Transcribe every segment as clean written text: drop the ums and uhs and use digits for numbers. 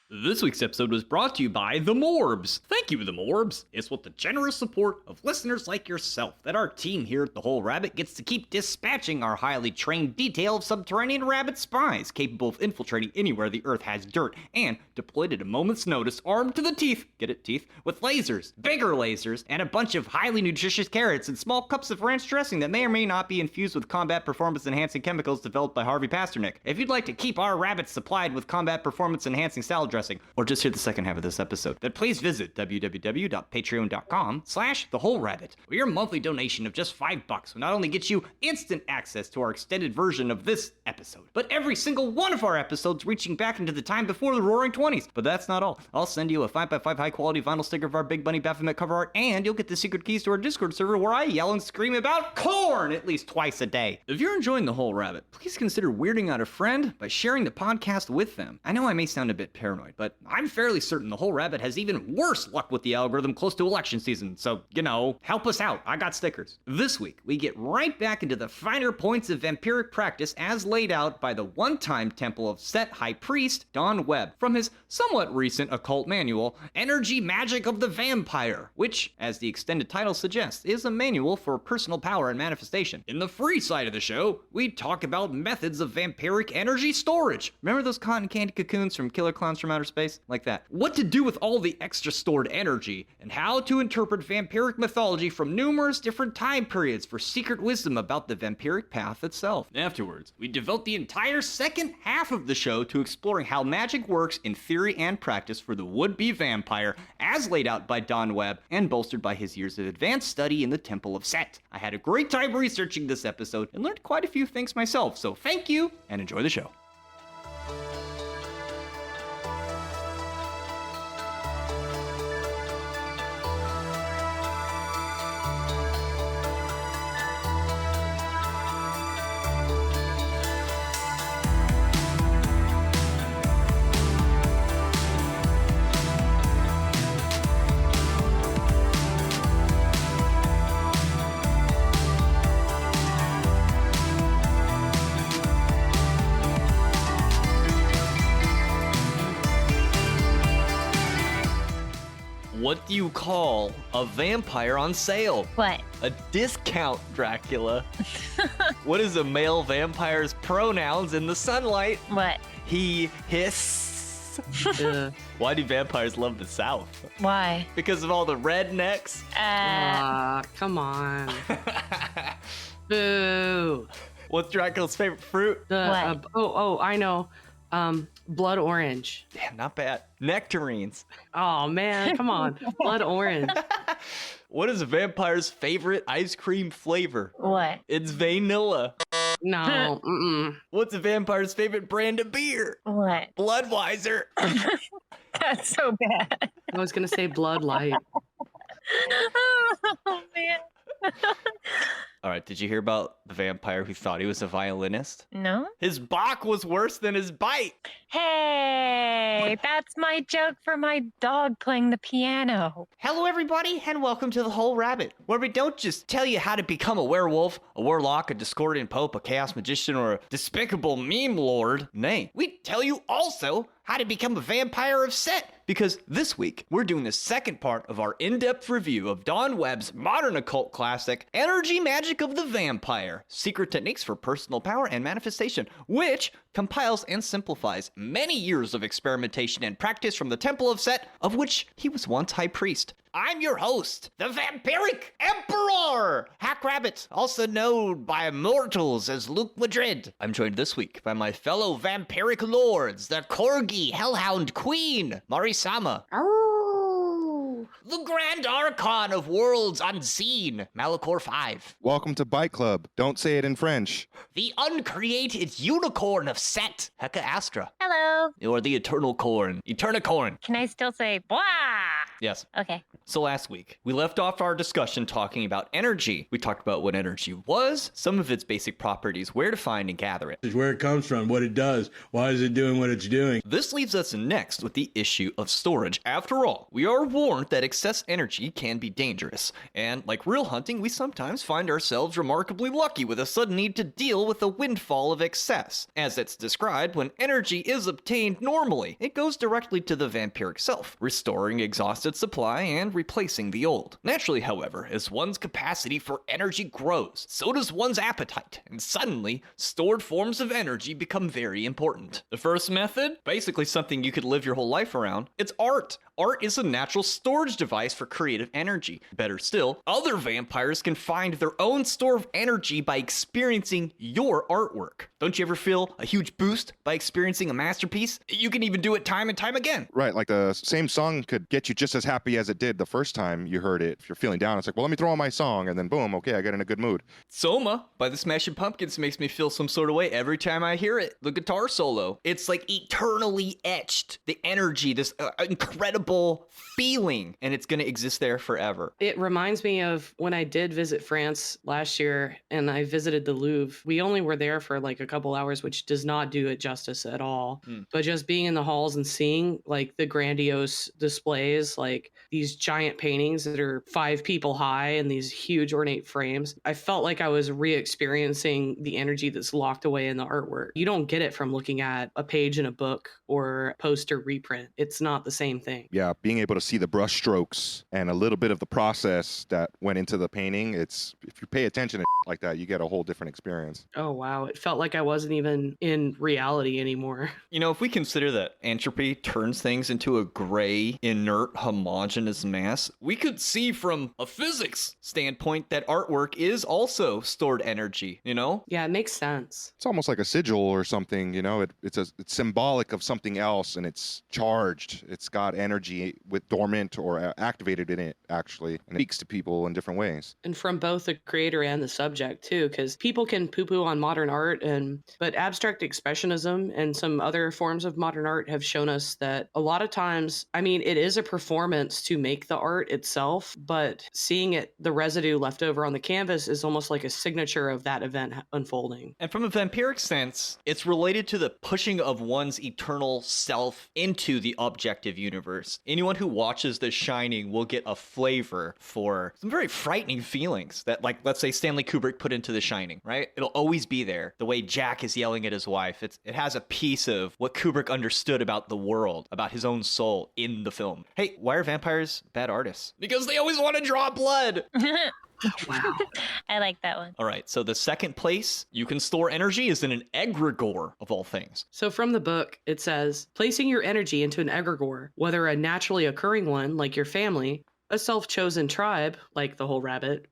This week's episode was brought to you by The Morbs. Thank you, The Morbs. It's with the generous support of listeners like yourself that our team here at The Whole Rabbit gets to keep dispatching our highly trained detail of subterranean rabbit spies capable of infiltrating anywhere the Earth has dirt and deployed at a moment's notice, armed to the teeth, get it, teeth, with lasers, bigger lasers, and a bunch of highly nutritious carrots and small cups of ranch dressing that may or may not be infused with combat performance-enhancing chemicals developed by Harvey Pasternak. If you'd like to keep our rabbits supplied with combat performance-enhancing salad dressing, or just hear the second half of this episode, then please visit www.patreon.com/thewholerabbit, where your monthly donation of just $5 will not only get you instant access to our extended version of this episode, but every single one of our episodes reaching back into the time before the Roaring 20s. But that's not all. I'll send you a 5x5 high-quality vinyl sticker of our Big Bunny Baphomet cover art, and you'll get the secret keys to our Discord server where I yell and scream about corn at least twice a day. If you're enjoying The Whole Rabbit, please consider weirding out a friend by sharing the podcast with them. I know I may sound a bit paranoid, but I'm fairly certain The Whole Rabbit has even worse luck with the algorithm close to election season, so, help us out. I got stickers. This week, we get right back into the finer points of vampiric practice as laid out by the one-time Temple of Set High Priest, Don Webb, from his somewhat recent occult manual, Energy Magic of the Vampyre, which, as the extended title suggests, is a manual for personal power and manifestation. In the free side of the show, we talk about methods of vampiric energy storage. Remember those cotton candy cocoons from Killer Klowns from Outer Space? Like that. What to do with all the extra stored energy, and how to interpret vampiric mythology from numerous different time periods for secret wisdom about the vampiric path itself. Afterwards, we devote the entire second half of the show to exploring how magic works in theory and practice for the would-be vampire, as laid out by Don Webb and bolstered by his years of advanced study in the Temple of Set. I had a great time researching this episode and learned quite a few things myself, so thank you and enjoy the show. What do you call a vampire on sale? What? A discount Dracula. What is a male vampire's pronouns in the sunlight? What? He hiss. Why do vampires love the South? Why? Because of all the rednecks? Come on. Boo. What's Dracula's favorite fruit? I know. Blood orange. Damn, not bad. Nectarines. Oh, man, come on. Blood orange. What is a vampire's favorite ice cream flavor? What? It's vanilla. No. What's a vampire's favorite brand of beer? What? Budweiser. That's so bad. I was going to say Blood Light. Oh, man. All right, did you hear about the vampire who thought he was a violinist? No? His balk was worse than his bite. Hey, that's my joke for my dog playing the piano. Hello, everybody, and welcome to The Whole Rabbit, where we don't just tell you how to become a werewolf, a warlock, a Discordian pope, a chaos magician, or a despicable meme lord. Nay, we tell you also how to become a vampire of Set. Because this week, we're doing the second part of our in-depth review of Don Webb's modern occult classic, Energy Magic of the Vampyre, Secret Techniques for Personal Power and Manifestation, which compiles and simplifies many years of experimentation and practice from the Temple of Set, of which he was once high priest. I'm your host, the Vampyric Emperor, Hack Rabbit, also known by mortals as Luke Madrid. I'm joined this week by my fellow vampiric lords, the Corgi Hellhound Queen, Marisama. Oh. The Grand Archon of Worlds Unseen, Malachor 5. Welcome to Bike Club. Don't say it in French. The uncreated unicorn of Set, Heka Astra. Hello. Or the eternal corn, Eternicorn. Can I still say, blah? Yes. Okay. So last week, we left off our discussion talking about energy. We talked about what energy was, some of its basic properties, where to find and gather it. Where it comes from, what it does, why is it doing what it's doing. This leaves us next with the issue of storage. After all, we are warned that excess energy can be dangerous. And like real hunting, we sometimes find ourselves remarkably lucky with a sudden need to deal with a windfall of excess. As it's described, when energy is obtained normally, it goes directly to the vampiric self, restoring exhausted supply and replacing the old. Naturally, however, as one's capacity for energy grows, so does one's appetite, and suddenly, stored forms of energy become very important. The first method, basically something you could live your whole life around, it's art. Art is a natural storage device for creative energy. Better still, other vampires can find their own store of energy by experiencing your artwork. Don't you ever feel a huge boost by experiencing a masterpiece? You can even do it time and time again. Right, like the same song could get you just as happy as it did the first time you heard it. If you're feeling down, it's like, well, let me throw on my song, and then boom, okay, I get in a good mood. Soma by the Smashing Pumpkins makes me feel some sort of way every time I hear it. The guitar solo, it's like eternally etched. The energy, this incredible feeling, and it's going to exist there forever. It reminds me of when I did visit France last year and I visited the Louvre. We only were there for like a couple hours, which does not do it justice at all. But just being in the halls and seeing like the grandiose displays, like these giant paintings that are 5 people high and these huge ornate frames, I felt like I was re-experiencing the energy that's locked away in the artwork. You don't get it from looking at a page in a book or a poster reprint. It's not the same thing. Yeah, being able to see the brush strokes and a little bit of the process that went into the painting, it's, if you pay attention to like that, you get a whole different experience. Oh, wow. It felt like I wasn't even in reality anymore. You know, if we consider that entropy turns things into a gray, inert, homogeneous mass, we could see from a physics standpoint that artwork is also stored energy, you know? Yeah, it makes sense. It's almost like a sigil or something, you know, it's symbolic of something else, and it's charged. It's got energy with dormant or activated in it, actually, and it speaks to people in different ways. And from both the creator and the subject too, because people can poo-poo on modern art, but abstract expressionism and some other forms of modern art have shown us that a lot of times, I mean, it is a performance to make the art itself, but seeing it, the residue left over on the canvas is almost like a signature of that event unfolding. And from a vampiric sense, it's related to the pushing of one's eternal self into the objective universe. Anyone who watches The Shining will get a flavor for some very frightening feelings that, like, let's say Stanley Kubrick put into The Shining, right? It'll always be there. The way Jack is yelling at his wife, it has a piece of what Kubrick understood about the world, about his own soul in the film. Hey, why are vampires bad artists? Because they always want to draw blood. Wow. I like that one. All right, so the second place you can store energy is in an egregore, of all things. So from the book, it says, placing your energy into an egregore, whether a naturally occurring one like your family, a self-chosen tribe, like the whole rabbit,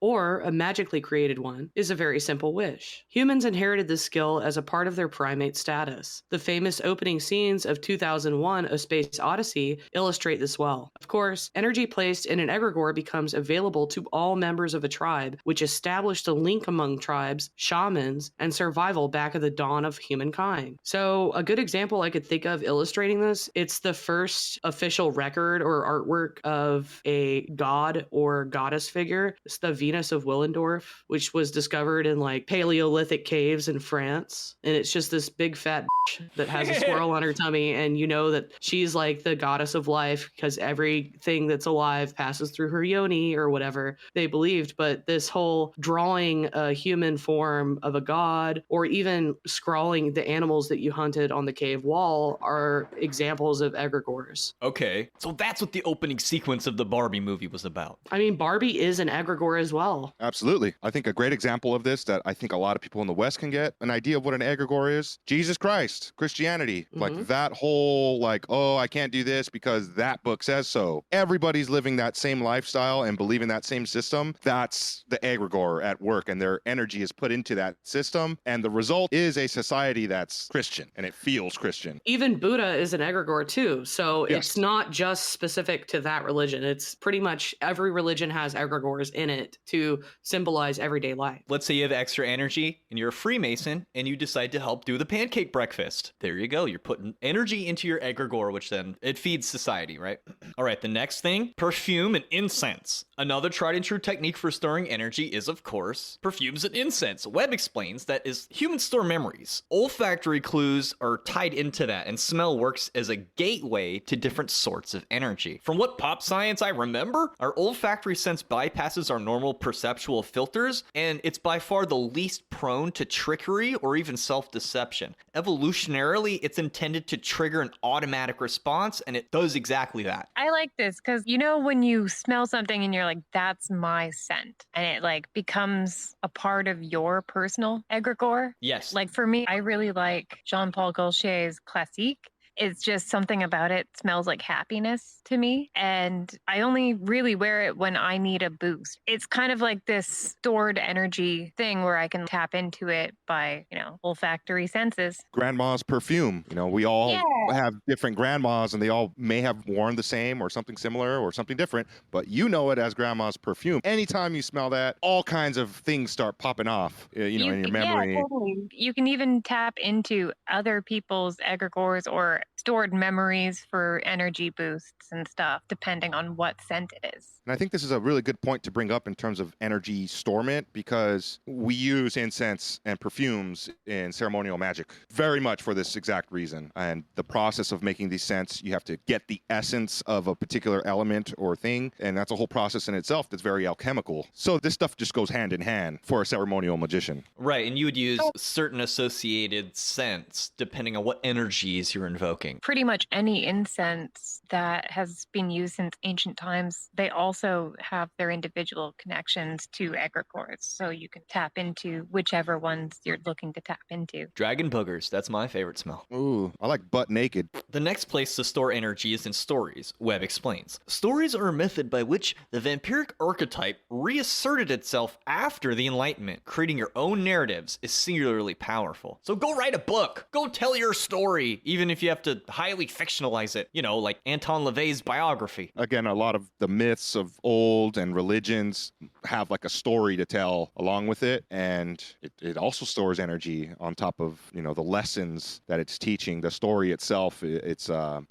or a magically created one, is a very simple wish. Humans inherited this skill as a part of their primate status. The famous opening scenes of 2001: A Space Odyssey illustrate this well. Of course, energy placed in an egregore becomes available to all members of a tribe, which established a link among tribes, shamans, and survival back at the dawn of humankind. So a good example I could think of illustrating this, it's the first official record or artwork of a god or goddess figure. It's the Venus of Willendorf, which was discovered in like Paleolithic caves in France. And it's just this big fat that has a swirl on her tummy. And you know that she's like the goddess of life because everything that's alive passes through her yoni or whatever they believed. But this whole drawing a human form of a god or even scrawling the animals that you hunted on the cave wall are examples of egregores. Okay, so that's what the opening sequence of the Barbie movie was about. I mean, Barbie is an egregore as well. Absolutely. I think a great example of this that I think a lot of people in the West can get an idea of what an egregore is. Jesus Christ, Christianity, like that whole like, oh, I can't do this because that book says so. Everybody's living that same lifestyle and believing that same system. That's the egregore at work, and their energy is put into that system. And the result is a society that's Christian and it feels Christian. Even Buddha is an egregore too. So Yes. It's not just specific to that religion. religion. It's pretty much every religion has egregores in it to symbolize everyday life. Let's say you have extra energy and you're a Freemason and you decide to help do the pancake breakfast. There you go. You're putting energy into your egregore, which then it feeds society, right? All right, the next thing, perfume and incense. Another tried and true technique for storing energy is, of course, perfumes and incense. Webb explains that as humans store memories, olfactory clues are tied into that, and smell works as a gateway to different sorts of energy. From what pop science I remember, our olfactory sense bypasses our normal perceptual filters, and it's by far the least prone to trickery or even self-deception. Evolutionarily, it's intended to trigger an automatic response, and it does exactly that. I like this because you know when you smell something and you're like, that's my scent, and it like becomes a part of your personal egregore. Yes. Like for me, I really like Jean-Paul Gaultier's Classique. It's just something about it smells like happiness to me. And I only really wear it when I need a boost. It's kind of like this stored energy thing where I can tap into it by, olfactory senses. Grandma's perfume. We all Yeah. have different grandmas and they all may have worn the same or something similar or something different, but you know it as grandma's perfume. Anytime you smell that, all kinds of things start popping off, in your memory. Yeah, totally. You can even tap into other people's egregores or stored memories for energy boosts and stuff, depending on what scent it is. And I think this is a really good point to bring up in terms of energy storement, because we use incense and perfumes in ceremonial magic very much for this exact reason. And the process of making these scents, you have to get the essence of a particular element or thing, and that's a whole process in itself that's very alchemical. So this stuff just goes hand in hand for a ceremonial magician. Right, and you would use certain associated scents depending on what energies you're invoking. Pretty much any incense that has been used since ancient times, they also have their individual connections to egregores. So you can tap into whichever ones you're looking to tap into. Dragon boogers, that's my favorite smell. Ooh, I like butt naked. The next place to store energy is in stories, Webb explains. Stories are a method by which the vampiric archetype reasserted itself after the Enlightenment. Creating your own narratives is singularly powerful. So go write a book. Go tell your story, even if you have to highly fictionalize it, like Anton LaVey's biography. Again, a lot of the myths of old and religions have like a story to tell along with it, and it also stores energy on top of the lessons that it's teaching. The story itself, it's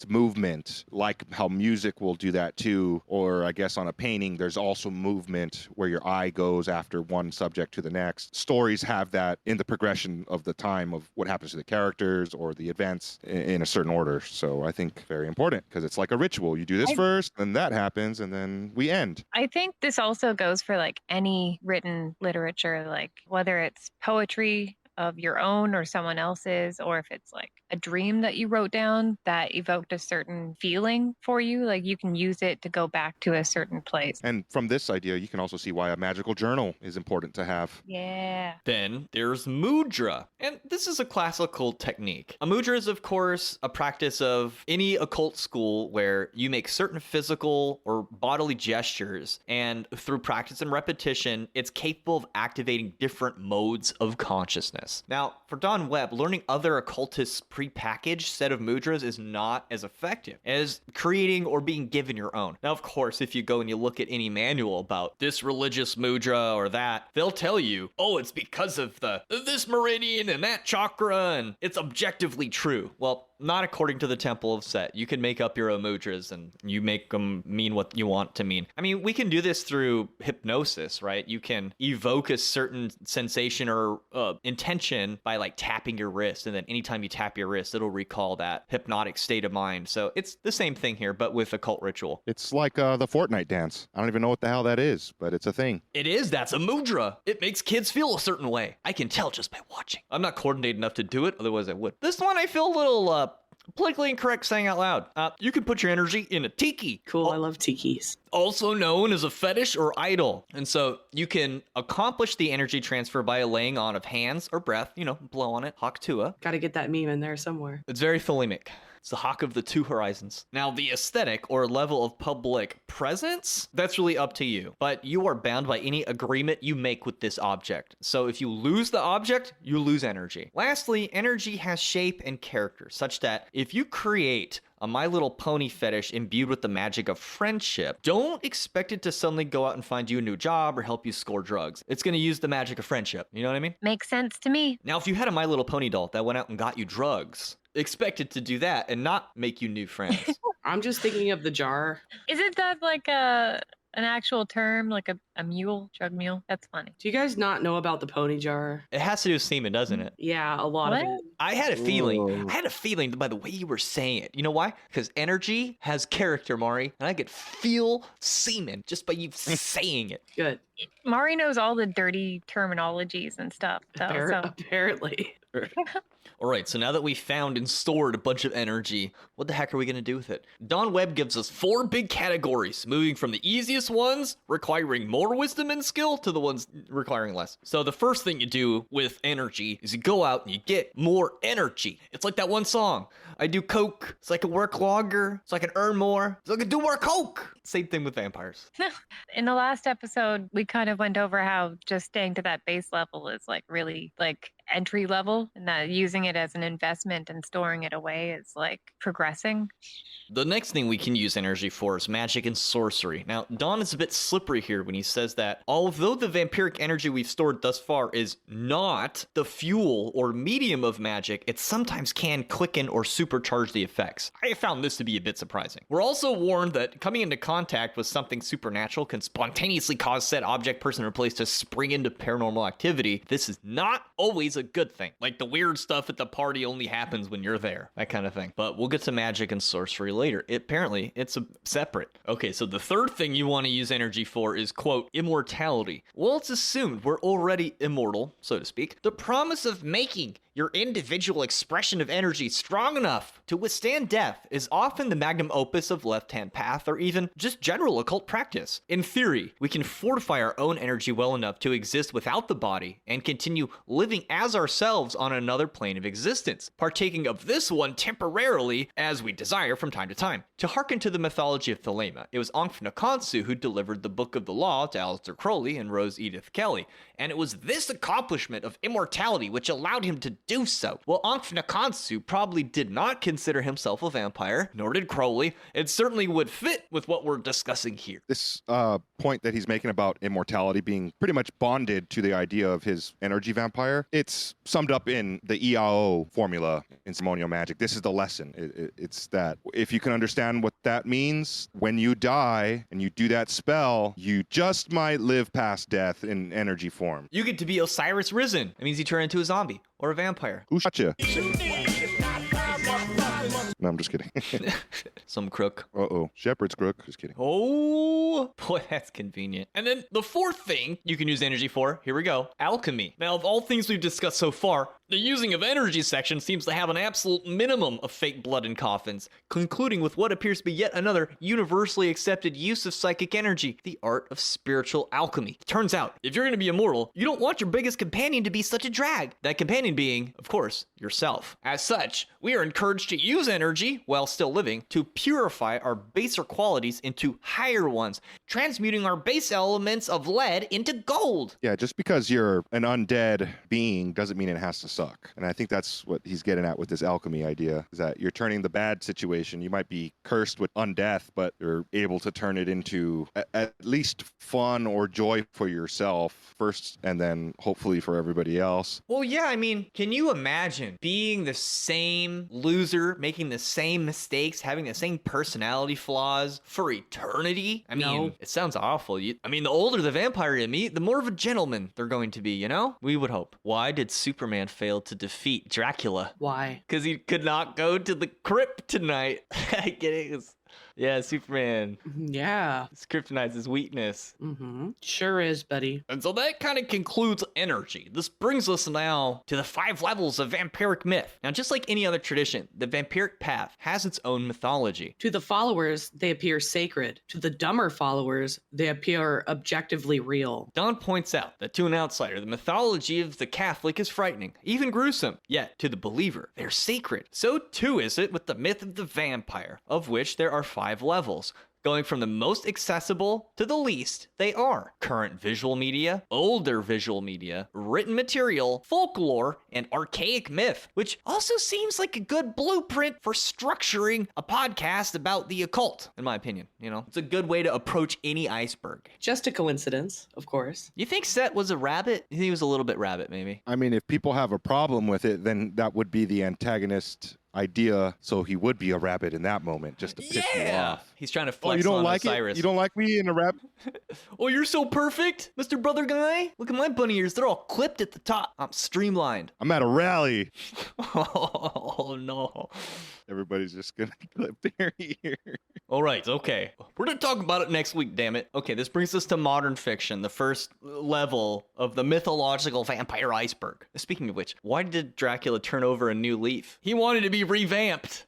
movement, like how music will do that too. Or I guess on a painting, there's also movement where your eye goes after one subject to the next. Stories have that in the progression of the time of what happens to the characters or the events in a certain order. So I think very important, because it's like a ritual. You do this first, then that happens, and then we end. I think this also goes for like any written literature, like whether it's poetry of your own or someone else's, or if it's like a dream that you wrote down that evoked a certain feeling for you, like you can use it to go back to a certain place. And from this idea, you can also see why a magical journal is important to have. Yeah. Then there's mudra, and this is a classical technique. A mudra is, of course, a practice of any occult school where you make certain physical or bodily gestures, and through practice and repetition, it's capable of activating different modes of consciousness. Now, for Don Webb, learning other occultists' prepackaged set of mudras is not as effective as creating or being given your own. Now, of course, if you go and you look at any manual about this religious mudra or that, they'll tell you, oh, it's because of this meridian and that chakra, and it's objectively true. Well, not according to the Temple of Set. You can make up your own mudras and you make them mean what you want to mean. I mean, we can do this through hypnosis, right? You can evoke a certain sensation or intention by like tapping your wrist, and then anytime you tap your wrist, it'll recall that hypnotic state of mind. So it's the same thing here, but with occult ritual. It's like the Fortnite dance. I don't even know what the hell that is, but it's a thing. It is. That's a mudra. It makes kids feel a certain way. I can tell just by watching. I'm not coordinated enough to do it, otherwise I would. This one I feel a little politically incorrect saying out loud. You can put your energy in a tiki. Cool, I love tikis. Also known as a fetish or idol. And so you can accomplish the energy transfer by a laying on of hands or breath, blow on it, haktua. Gotta get that meme in there somewhere. It's very thelemic. It's the hawk of the two horizons. Now, the aesthetic or level of public presence, that's really up to you. But you are bound by any agreement you make with this object. So if you lose the object, you lose energy. Lastly, energy has shape and character, such that if you create a My Little Pony fetish imbued with the magic of friendship, don't expect it to suddenly go out and find you a new job or help you score drugs. It's going to use the magic of friendship. You know what I mean? Makes sense to me. Now, if you had a My Little Pony doll that went out and got you drugs, expect it to do that and not make you new friends. I'm just thinking of the jar. Isn't that like an actual term, like a mule, drug mule? That's funny. Do you guys not know about the pony jar? It has to do with semen, doesn't it? Yeah, a lot of What? it. I had a feeling. Whoa. I had a feeling by the way you were saying it. You know why? Because energy has character, Mari, and I could feel semen just by you saying it. Good. Mari knows all the dirty terminologies and stuff. So, Apparently. All right, so now that we found and stored a bunch of energy, what the heck are we going to do with it? Don Webb gives us 4 big categories, moving from the easiest ones, requiring more wisdom and skill, to the ones requiring less. So the first thing you do with energy is you go out and you get more energy. It's like that one song, I do coke so I can work longer, so I can earn more, so I can do more coke. Same thing with vampires. in the last episode, we kind of went over how just staying to that base level is like really like entry level, and that using it as an investment and storing it away is like progressing. The next thing we can use energy for is magic and sorcery. Now, Don is a bit slippery here when he says that although the vampiric energy we've stored thus far is not the fuel or medium of magic, it sometimes can quicken or supercharge the effects. I have found this to be a bit surprising. We're also warned that coming into contact with something supernatural can spontaneously cause said object, person, or place to spring into paranormal activity. This is not always a good thing. Like the weird stuff at the party only happens when you're there, that kind of thing. But we'll get to magic and sorcery later. Apparently, it's separate. Okay, so the third thing you want to use energy for is, quote, immortality. Well, it's assumed we're already immortal, so to speak. The promise of making your individual expression of energy strong enough to withstand death is often the magnum opus of left-hand path or even just general occult practice. In theory, we can fortify our own energy well enough to exist without the body and continue living as ourselves on another plane of existence, partaking of this one temporarily as we desire from time to time. To hearken to the mythology of Thelema, it was Ankh-Nakonsu who delivered the Book of the Law to Aleister Crowley and Rose Edith Kelly, and it was this accomplishment of immortality which allowed him to do so. Well, Ankh-Nakonsu probably did not consider himself a vampire, nor did Crowley. It certainly would fit with what we're discussing here. This point that he's making about immortality being pretty much bonded to the idea of his energy vampire, it's summed up in the EAO formula in ceremonial magic. This is the lesson. It's that if you can understand what that means, when you die and you do that spell, you just might live past death in energy form. You get to be Osiris Risen. That means you turn into a zombie or a vampire. Who shot you? No, I'm just kidding. Some crook. Uh-oh. Shepherd's crook. Just kidding. Oh, boy, that's convenient. And then the fourth thing you can use energy for, here we go, alchemy. Now, of all things we've discussed so far, the using of energy section seems to have an absolute minimum of fake blood in coffins, concluding with what appears to be yet another universally accepted use of psychic energy, the art of spiritual alchemy. Turns out, if you're going to be immortal, you don't want your biggest companion to be such a drag. That companion being, of course, yourself. As such, we are encouraged to use energy, while still living, to purify our baser qualities into higher ones, transmuting our base elements of lead into gold. Yeah, just because you're an undead being doesn't mean it has to suck. And I think that's what he's getting at with this alchemy idea, is that you're turning the bad situation. You might be cursed with undeath, but you're able to turn it into at least fun or joy for yourself first, and then hopefully for everybody else. Well, yeah, I mean, can you imagine being the same loser, making the same mistakes, having the same personality flaws for eternity? I mean, No. It sounds awful. The older the vampire you meet, the more of a gentleman they're going to be, you know? We would hope. Why did Superman fail to defeat Dracula? Why? Because he could not go to the crypt tonight. I get it. Yeah, Superman. Yeah. His kryptonite's his weakness. Mm-hmm. Sure is, buddy. And so that kind of concludes energy. This brings us now to the 5 levels of vampiric myth. Now, just like any other tradition, the vampiric path has its own mythology. To the followers, they appear sacred. To the dumber followers, they appear objectively real. Don points out that to an outsider, the mythology of the Catholic is frightening, even gruesome. Yet, to the believer, they're sacred. So too is it with the myth of the vampire, of which there are 5 levels. going from the most accessible to the least they are. Current visual media, older visual media, written material, folklore, and archaic myth, which also seems like a good blueprint for structuring a podcast about the occult, in my opinion. You know, it's a good way to approach any iceberg. Just a coincidence, of course. You think Set was a rabbit? You think he was a little bit rabbit, maybe? I mean, if people have a problem with it, then that would be the antagonist idea, so he would be a rabbit in that moment, just to piss you off. He's trying to Oh, flex you don't on like Osiris. it? You don't like me in a rabbit? Oh, you're so perfect, Mr. Brother Guy. Look at my bunny ears. They're all clipped at the top. I'm streamlined. I'm at a rally. Oh, no. Everybody's just gonna clip their ear. All right, okay. We're going to talk about it next week, damn it. Okay, this brings us to modern fiction, the first level of the mythological vampire iceberg. Speaking of which, why did Dracula turn over a new leaf? He wanted to be revamped.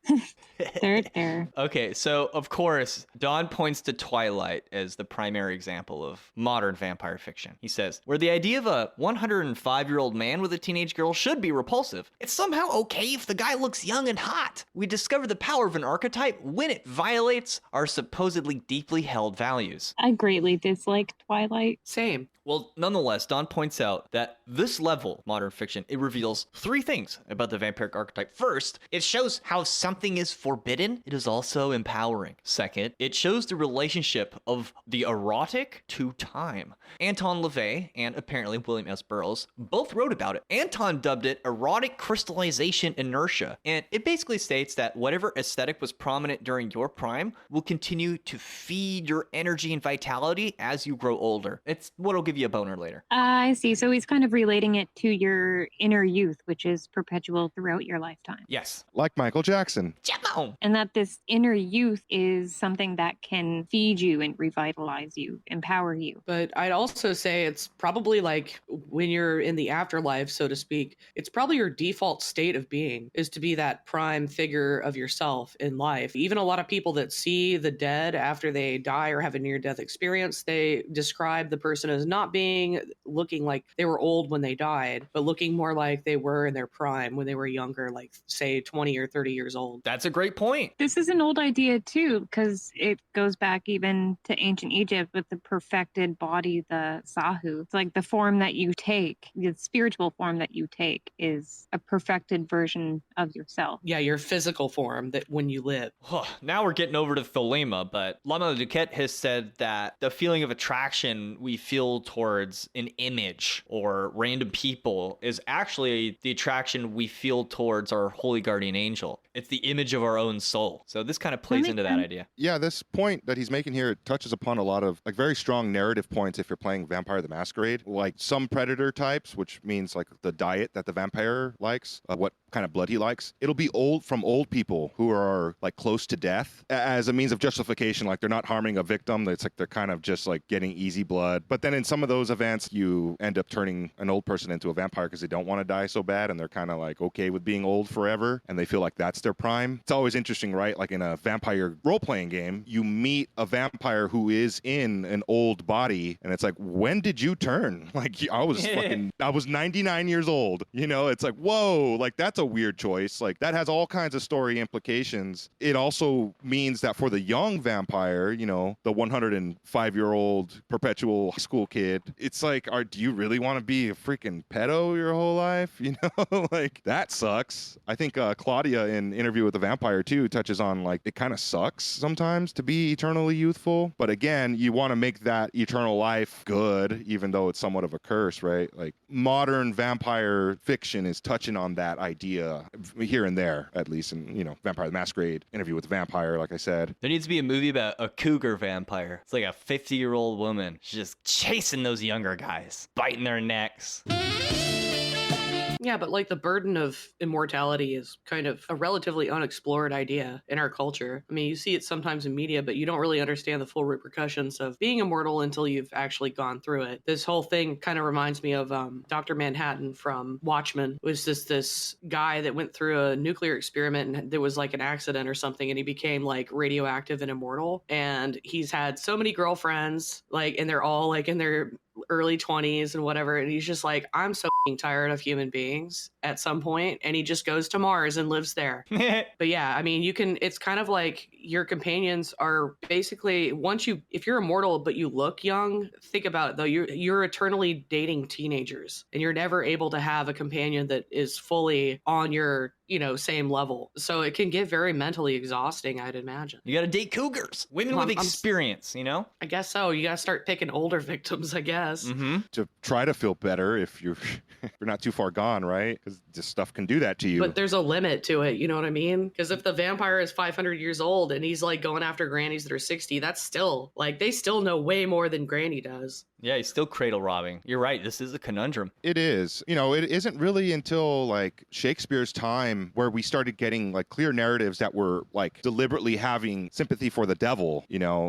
There. Okay, so of course, Don points to Twilight as the primary example of modern vampire fiction. He says, where the idea of a 105-year-old man with a teenage girl should be repulsive, it's somehow okay if the guy looks young and hot. We discover the power of an archetype when it violates our supposedly deeply held values. I greatly dislike Twilight. Same. Well, nonetheless, Don points out that this level, modern fiction, it reveals three things about the vampiric archetype. First, it shows how something is forbidden. It is also empowering. Second, it shows the relationship of the erotic to time. Anton LaVey and apparently William S. Burroughs both wrote about it. Anton dubbed it erotic crystallization inertia, and it basically states that whatever aesthetic was prominent during your prime will continue to feed your energy and vitality as you grow older. It's what'll give you a boner later. I see. So he's kind of relating it to your inner youth, which is perpetual throughout your lifetime. Yes. Like Michael Jackson. Jamon! And that this inner youth is something that can feed you and revitalize you, empower you. But I'd also say it's probably like when you're in the afterlife, so to speak, it's probably your default state of being is to be that prime figure of yourself in life. Even a lot of people that see the dead after they die or have a near-death experience, they describe the person as not being looking like they were old when they died, but looking more like they were in their prime when they were younger, like say 20 or 30 years old. That's a great point. This is an old idea too, because it goes back even to ancient Egypt with the perfected body, the Sahu. It's like the form that you take, the spiritual form that you take is a perfected version of yourself. Yeah, your physical form that when you live. Now we're getting over to Thelema, but Lama Duquette has said that the feeling of attraction we feel towards an image or random people is actually the attraction we feel towards our holy guardian angel. It's the image of our own soul. So this kind of plays into that idea. Yeah, this point that he's making here, it touches upon a lot of like very strong narrative points if you're playing Vampire the Masquerade. Like some predator types, which means like the diet that the vampire likes, what kind of blood he likes. It'll be from old people who are like close to death as a means of justification. Like they're not harming a victim. It's like they're kind of just like getting easy blood. But then in some of those events, you end up turning an old person into a vampire because they don't want to die so bad. And they're kind of like okay with being old forever. And they feel like that's their prime. It's always interesting, right? Like in a vampire role-playing game, you meet a vampire who is in an old body. And it's like, when did you turn? Like I was 99 years old. You know, it's like, whoa, like that's a weird choice. Like that has all kinds of story implications. It also means that for the young vampire, you know, the 105-year-old perpetual school kid, it's like, do you really want to be a freaking pedo your whole life? You know, like that sucks. I think Claudia in Interview with the Vampire too touches on like it kind of sucks sometimes to be eternally youthful. But again, you want to make that eternal life good, even though it's somewhat of a curse, right? Like modern vampire fiction is touching on that idea here and there, at least in, you know, Vampire the Masquerade, Interview with the Vampire, like I said. There needs to be a movie about a cougar vampire. It's like a 50-year-old woman. She's just chasing those younger guys, biting their necks. Yeah, but like the burden of immortality is kind of a relatively unexplored idea in our culture. I mean, you see it sometimes in media, but you don't really understand the full repercussions of being immortal until you've actually gone through it. This whole thing kind of reminds me of Dr. Manhattan from Watchmen. It was this guy that went through a nuclear experiment and there was like an accident or something and he became like radioactive and immortal. And he's had so many girlfriends, like, and they're all like in their early 20s and whatever, and he's just like, I'm so tired of human beings at some point, and he just goes to Mars and lives there. But yeah, I mean, it's kind of like your companions are basically, if you're immortal but you look young, think about it though, you're eternally dating teenagers, and you're never able to have a companion that is fully on your same level. So it can get very mentally exhausting, I'd imagine. You gotta date cougars, women with experience, I guess so. You gotta start picking older victims, I guess. Mm-hmm. To try to feel better if you're not too far gone, right? Because this stuff can do that to you. But there's a limit to it, you know what I mean? Because if the vampire is 500 years old and he's like going after grannies that are 60, that's still like, they still know way more than Granny does. Yeah, he's still cradle robbing. You're right. This is a conundrum. It is. It isn't really until like Shakespeare's time where we started getting like clear narratives that were like deliberately having sympathy for the devil.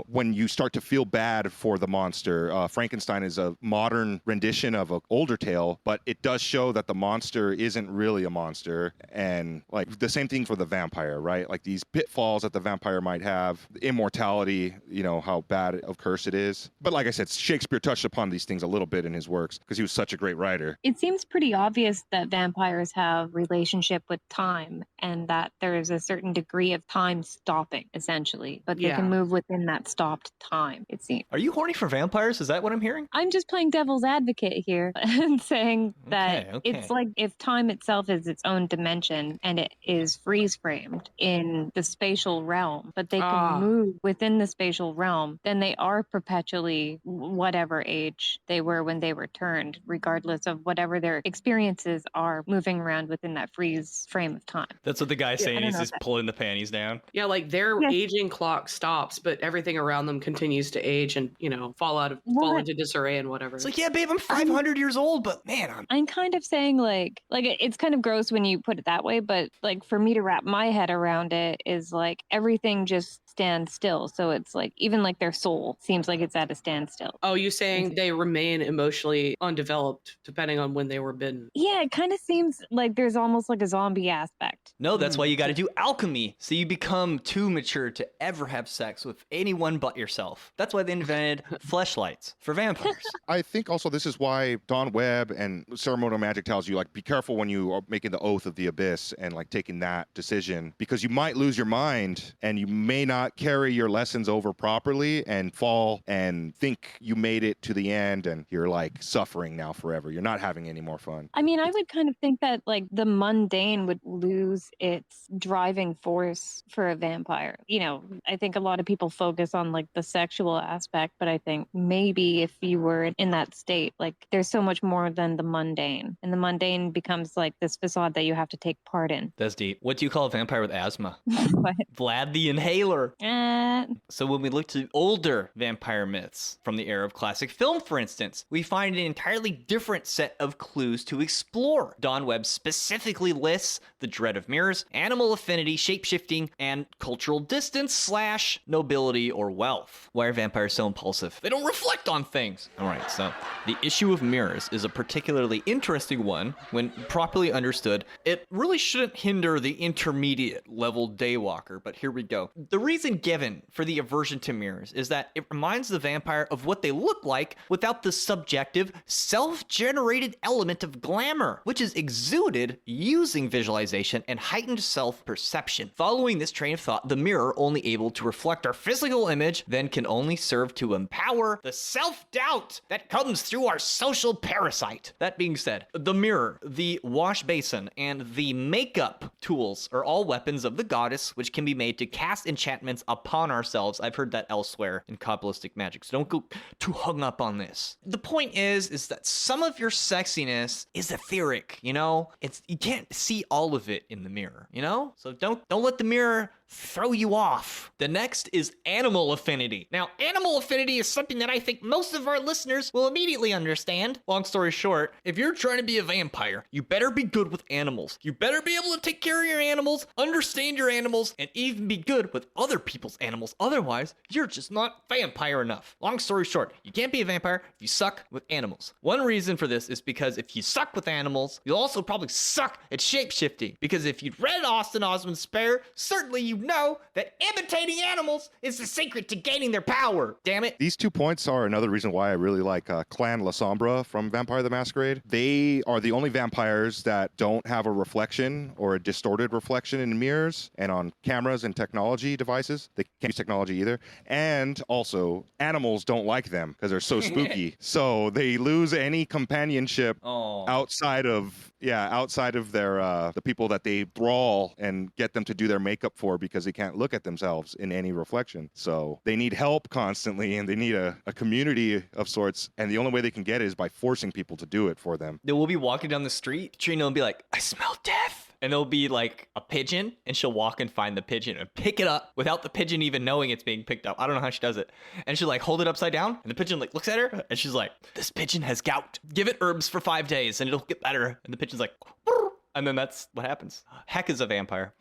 When you start to feel bad for the monster. Frankenstein is a modern rendition of an older tale, but it does show that the monster isn't really a monster. And like the same thing for the vampire, right? Like these pitfalls that the vampire might have, immortality, how bad of curse it is. But like I said, Shakespeare touched upon these things a little bit in his works because he was such a great writer. It seems pretty obvious that vampires have relationship with time, and that there is a certain degree of time stopping, essentially, but they can move within that stopped time, it seems. Are you horny for vampires? Is that what I'm hearing? I'm just playing devil's advocate here and saying that it's like if time itself is its own dimension and it is freeze framed in the spatial realm, but they can move within the spatial realm, then they are perpetually whatever age they were when they returned, regardless of whatever their experiences are moving around within that freeze frame of time. That's what the guy's saying. He's just pulling the panties down. Yeah, like their aging clock stops, but everything around them continues to age and, fall into disarray and whatever. It's like, yeah, babe, I'm 500 years old, but man, I'm kind of saying like it's kind of gross when you put it that way, but like for me to wrap my head around it is like everything just stands still. So it's like even like their soul seems like it's at a standstill. Oh, you saying they remain emotionally undeveloped depending on when they were bitten? Yeah, it kind of seems like there's almost like a zombie aspect. No, that's why you got to do alchemy, so you become too mature to ever have sex with anyone but yourself. That's why they invented fleshlights for vampires. I think also this is why Don Webb and ceremonial magic tells you, like, be careful when you are making the oath of the abyss and like taking that decision, because you might lose your mind and you may not carry your lessons over properly and fall and think you made it to the end and you're like suffering now forever. You're not having any more fun. I mean, I would kind of think that like the mundane would lose its driving force for a vampire. I think a lot of people focus on like the sexual aspect, but I think maybe if you were in that state, like there's so much more than the mundane, and the mundane becomes like this facade that you have to take part in. That's deep. What do you call a vampire with asthma? What? Vlad the Inhaler. So when we look to older vampire myths from the era of classic film, for instance, we find an entirely different set of clues to explore. Don Webb specifically lists the dread of mirrors, animal affinity, shapeshifting, and cultural distance / nobility or wealth. Why are vampires so impulsive? They don't reflect on things. All right, so the issue of mirrors is a particularly interesting one when properly understood. It really shouldn't hinder the intermediate level daywalker, but here we go. The reason given for the aversion to mirrors is that it reminds the vampire of what they look like without the subjective, self-generated element of glamour, which is exuded using visualization and heightened self-perception. Following this train of thought, the mirror, only able to reflect our physical image, then can only serve to empower the self-doubt that comes through our social parasite. That being said, the mirror, the wash basin, and the makeup tools are all weapons of the goddess, which can be made to cast enchantments upon ourselves. I've heard that elsewhere in Kabbalistic magic, so don't go too hung up on this. The point is that some of your sexiness is etheric, you can't see all of it in the mirror, So don't let the mirror throw you off. The next is animal affinity. Now, animal affinity is something that I think most of our listeners will immediately understand. Long story short, if you're trying to be a vampire, you better be good with animals. You better be able to take care of your animals, understand your animals, and even be good with other people's animals. Otherwise, you're just not vampire enough. Long story short, you can't be a vampire if you suck with animals. One reason for this is because if you suck with animals, you'll also probably suck at shapeshifting. Because if you'd read Austin Osman Spare, certainly you you know that imitating animals is the secret to gaining their power. Damn it. These 2 points are another reason why I really like Clan La Sombra from Vampire the Masquerade. They are the only vampires that don't have a reflection or a distorted reflection in mirrors and on cameras and technology devices. They can't use technology either. And also, animals don't like them because they're so spooky. So they lose any companionship outside of their the people that they brawl and get them to do their makeup for, because they can't look at themselves in any reflection. So they need help constantly, and they need a community of sorts, and the only way they can get it is by forcing people to do it for them. They will be walking down the street, Trina will be like, I smell death. And there'll be like a pigeon, and she'll walk and find the pigeon and pick it up without the pigeon even knowing it's being picked up. I don't know how she does it. And she'll like hold it upside down, and the pigeon like looks at her, and she's like, this pigeon has gout. Give it herbs for 5 days and it'll get better. And the pigeon's like, "Brr." And then that's what happens. Heck is a vampire.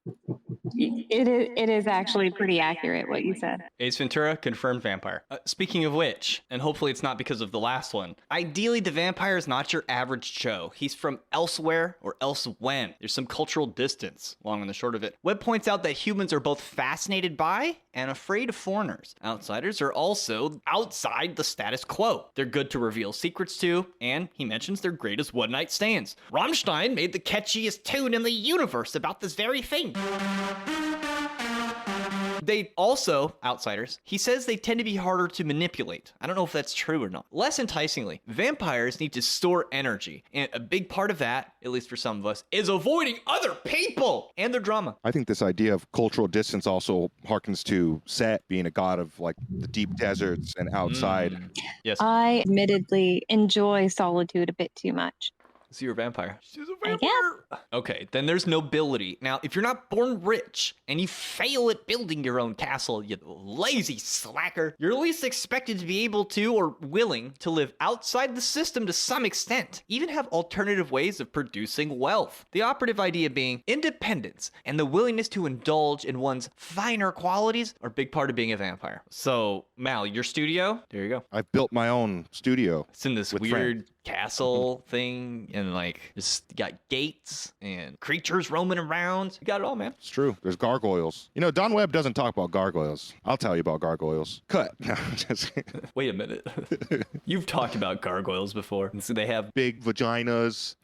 It is actually pretty accurate what you said. Ace Ventura, confirmed vampire. Speaking of which, and hopefully it's not because of the last one, ideally the vampire is not your average Joe. He's from elsewhere or elsewhen. There's some cultural distance, long and the short of it. Webb points out that humans are both fascinated by and afraid of foreigners. Outsiders are also outside the status quo. They're good to reveal secrets to, and he mentions they're great as one-night stands. Rammstein made the catchiest tune in the universe about this very thing. They also, outsiders, he says they tend to be harder to manipulate. I don't know if that's true or not. Less enticingly, vampires need to store energy. And a big part of that, at least for some of us, is avoiding other people and their drama. I think this idea of cultural distance also harkens to Set being a god of like the deep deserts and outside. Yes. I admittedly enjoy solitude a bit too much. So you're a vampire. She's a I vampire. Okay, then there's nobility. Now, if you're not born rich and you fail at building your own castle, you lazy slacker, you're at least expected to be able to or willing to live outside the system to some extent, even have alternative ways of producing wealth. The operative idea being independence and the willingness to indulge in one's finer qualities are a big part of being a vampire. So, Mal, your studio, there you go. I've built my own studio. It's in this With weird castle thing, and like it's got gates and creatures roaming around. You got it all, man. It's true. There's gargoyles. You know, Don Webb doesn't talk about gargoyles. I'll tell you about gargoyles. Cut. No, just Wait a minute. You've talked about gargoyles before. And so they have big vaginas.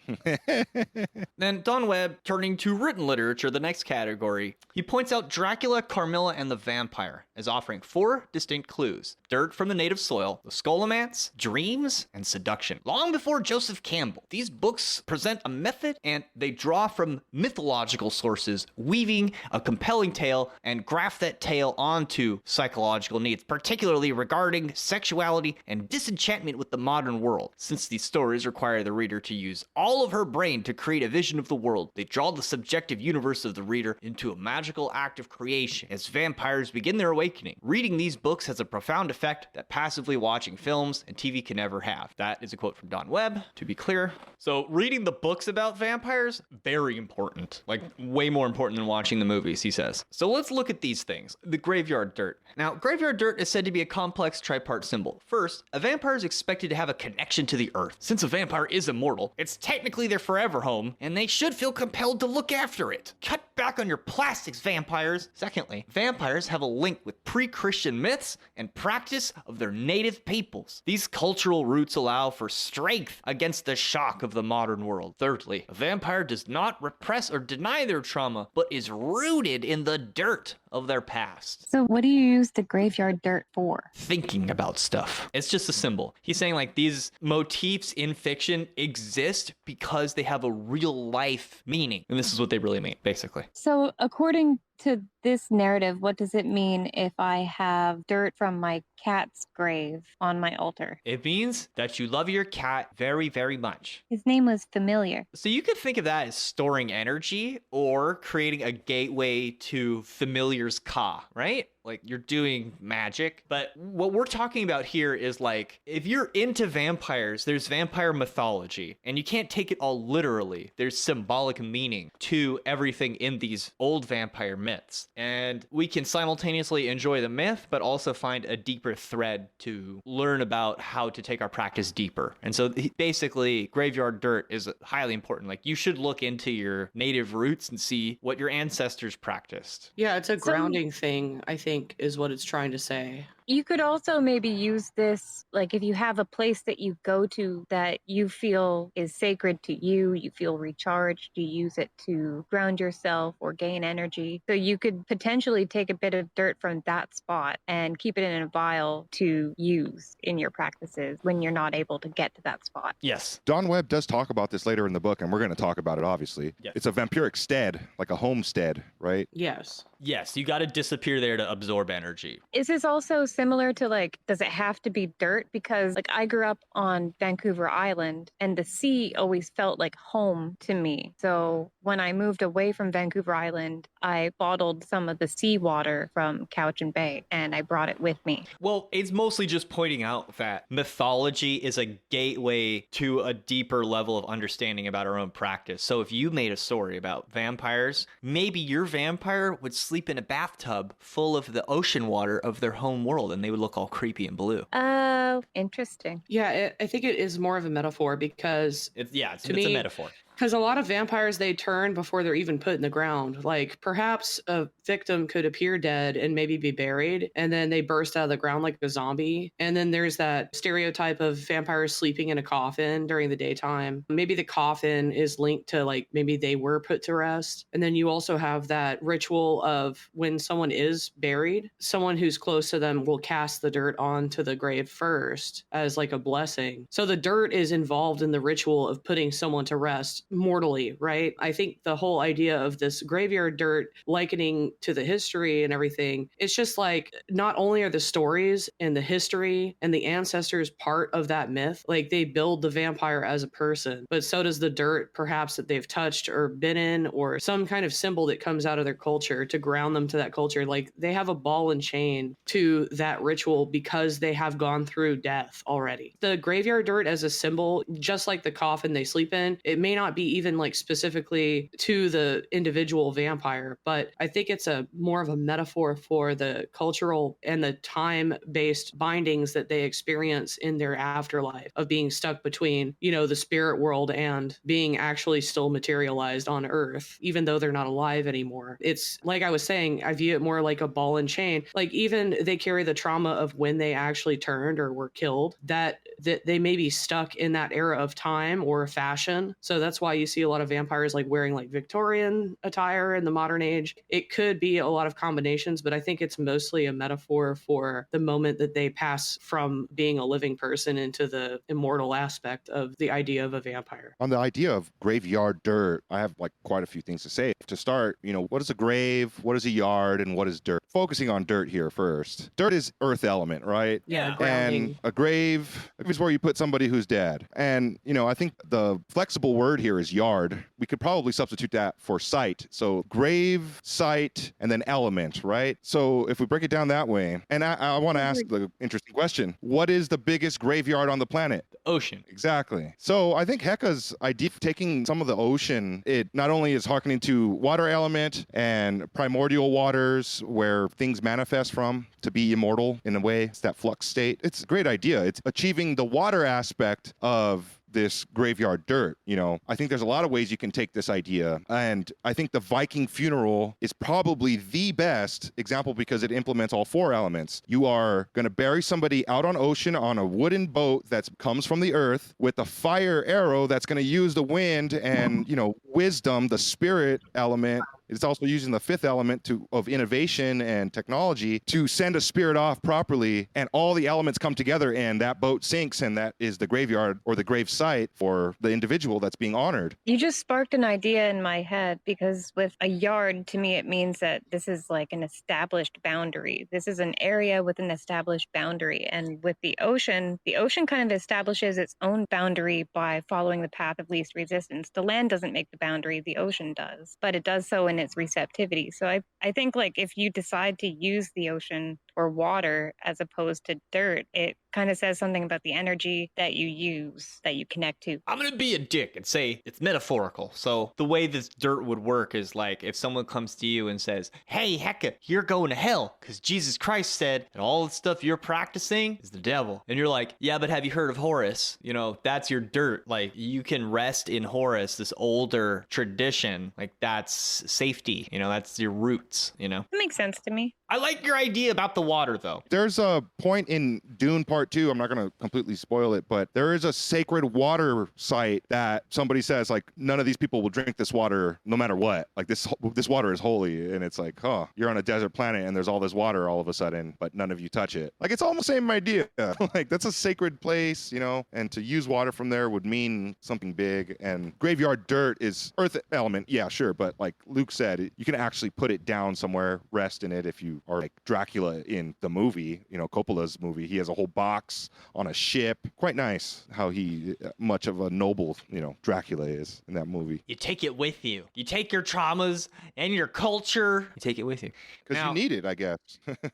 Then Don Webb, turning to written literature, the next category, he points out Dracula, Carmilla, and the Vampire as offering 4 distinct clues: dirt from the native soil, the scholomance, dreams, and seduction. Long before Joseph Campbell, these books present a method and they draw from mythological sources, weaving a compelling tale and graft that tale onto psychological needs, particularly regarding sexuality and disenchantment with the modern world. Since these stories require the reader to use all of her brain to create a vision of the world, they draw the subjective universe of the reader into a magical act of creation as vampires begin their awakening. Reading these books has a profound effect that passively watching films and TV can never have. That is a quote from Don Webb, to be clear. So reading the books about vampires, very important. Like, way more important than watching the movies, he says. So let's look at these things. The graveyard dirt. Now, graveyard dirt is said to be a complex tripart symbol. First, a vampire is expected to have a connection to the earth. Since a vampire is immortal, it's technically their forever home, and they should feel compelled to look after it. Cut back on your plastics, vampires. Secondly, vampires have a link with pre-Christian myths and practice of their native peoples. These cultural roots allow for strength against the shock of the modern world. Thirdly, a vampire does not repress or deny their trauma, but is rooted in the dirt of their past. So what do you use the graveyard dirt for? Thinking about stuff. It's just a symbol. He's saying like these motifs in fiction exist because they have a real life meaning. And this is what they really mean, basically. So according to this narrative, what does it mean if I have dirt from my cat's grave on my altar? It means that you love your cat very, very much. His name was Familiar. So you could think of that as storing energy or creating a gateway to Familiar's Ka, right? Like you're doing magic. But what we're talking about here is like, if you're into vampires, there's vampire mythology, and you can't take it all literally. There's symbolic meaning to everything in these old vampire myths. myths. And we can simultaneously enjoy the myth, but also find a deeper thread to learn about how to take our practice deeper. And so basically, graveyard dirt is highly important. Like, you should look into your native roots and see what your ancestors practiced. Yeah, it's a grounding thing, I think, is what it's trying to say. You could also maybe use this, like if you have a place that you go to that you feel is sacred to you, you feel recharged, you use it to ground yourself or gain energy. So you could potentially take a bit of dirt from that spot and keep it in a vial to use in your practices when you're not able to get to that spot. Yes. Don Webb does talk about this later in the book, and we're going to talk about it, obviously. Yes. It's a vampiric stead, like a homestead, right? Yes. Yes, you got to disappear there to absorb energy. Is this also similar to, like, does it have to be dirt? Because, like, I grew up on Vancouver Island and the sea always felt like home to me. So when I moved away from Vancouver Island, I bottled some of the seawater from Cowichan Bay and I brought it with me. Well, it's mostly just pointing out that mythology is a gateway to a deeper level of understanding about our own practice. So if you made a story about vampires, maybe your vampire would sleep in a bathtub full of the ocean water of their home world and they would look all creepy and blue. Oh, interesting. Yeah, I think it is more of a metaphor because It's To a me, metaphor. because a lot of vampires, they turn before they're even put in the ground. Like perhaps a victim could appear dead and maybe be buried, and then they burst out of the ground like a zombie. And then there's that stereotype of vampires sleeping in a coffin during the daytime. Maybe the coffin is linked to like maybe they were put to rest. And then you also have that ritual of when someone is buried, someone who's close to them will cast the dirt onto the grave first as like a blessing. So the dirt is involved in the ritual of putting someone to rest mortally, right? I think the whole idea of this graveyard dirt likening to the history and everything, it's just like not only are the stories and the history and the ancestors part of that myth, like they build the vampire as a person, but so does the dirt perhaps that they've touched or been in, or some kind of symbol that comes out of their culture to ground them to that culture. Like they have a ball and chain to that ritual because they have gone through death already. The graveyard dirt as a symbol, just like the coffin they sleep in, it may not be even like specifically to the individual vampire, but I think it's a more of a metaphor for the cultural and the time-based bindings that they experience in their afterlife of being stuck between, you know, the spirit world and being actually still materialized on earth, even though they're not alive anymore. It's like I was saying, I view it more like a ball and chain. Like even they carry the trauma of when they actually turned or were killed, that they may be stuck in that era of time or fashion. So that's why you see a lot of vampires like wearing like Victorian attire in the modern age. It could be a lot of combinations, but I think it's mostly a metaphor for the moment that they pass from being a living person into the immortal aspect of the idea of a vampire. On the idea of graveyard dirt, I have like quite a few things to say. To start, you know, what is a grave, what is a yard, and what is dirt? Focusing on dirt here first. Dirt is earth element, right? Yeah, grounding. And a grave is where you put somebody who's dead. And, you know, I think the flexible word here is yard. We could probably substitute that for site. So grave, site, and then element, right? So if we break it down that way, and I want to ask the interesting question, what is the biggest graveyard on the planet? Ocean. Exactly. So I think Heka's idea of taking some of the ocean, it not only is hearkening to water element and primordial waters where things manifest from to be immortal in a way, it's that flux state. It's a great idea. It's achieving the water aspect of this graveyard dirt. You know, I think there's a lot of ways you can take this idea, and I think the Viking funeral is probably the best example because it implements all four elements. You are going to bury somebody out on ocean on a wooden boat that comes from the earth with a fire arrow that's going to use the wind and, you know, wisdom, the spirit element. It's also using the fifth element of innovation and technology to send a spirit off properly, and all the elements come together and that boat sinks, and that is the graveyard or the grave site for the individual that's being honored. You just sparked an idea in my head, because with a yard, to me, it means that this is like an established boundary. This is an area with an established boundary. And with the ocean kind of establishes its own boundary by following the path of least resistance. The land doesn't make the boundary, the ocean does, but it does so in its receptivity. So I think like if you decide to use the ocean or water as opposed to dirt, it kind of says something about the energy that you use, that you connect to. I'm gonna be a dick and say it's metaphorical. So the way this dirt would work is like if someone comes to you and says, hey, hecka, you're going to hell because Jesus Christ said that all the stuff you're practicing is the devil. And you're like, yeah, but have you heard of Horus? You know, that's your dirt. Like, you can rest in Horus, this older tradition. Like, that's safety. You know, that's your roots, you know? It makes sense to me. I like your idea about the water, though. There's a point in Dune Part 2, I'm not going to completely spoil it, but there is a sacred water site that somebody says, like, none of these people will drink this water no matter what. Like, this water is holy. And it's like, huh, you're on a desert planet and there's all this water all of a sudden, but none of you touch it. Like, it's almost the same idea. Like, that's a sacred place, you know, and to use water from there would mean something big. And graveyard dirt is earth element. Yeah, sure. But like Luke said, you can actually put it down somewhere, rest in it if you are like Dracula in the movie, you know, Coppola's movie. He has a whole box on a ship. Quite nice how he, much of a noble, you know, Dracula is in that movie. You take it with you. You take your traumas and your culture. You take it with you. Because you need it, I guess.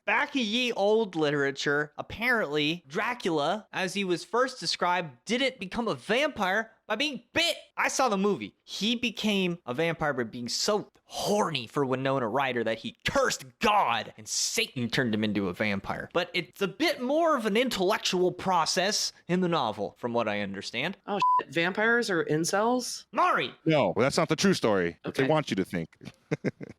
Back in ye old literature, apparently Dracula, as he was first described, didn't become a vampire by being bit. I saw the movie. He became a vampire by being so horny for Winona Ryder that he cursed God and Satan turned him into a vampire. But it's a bit more of an intellectual process in the novel, from what I understand. Oh, shit. Vampires are incels? Mari! No, that's not the true story. What they Okay. want you to think.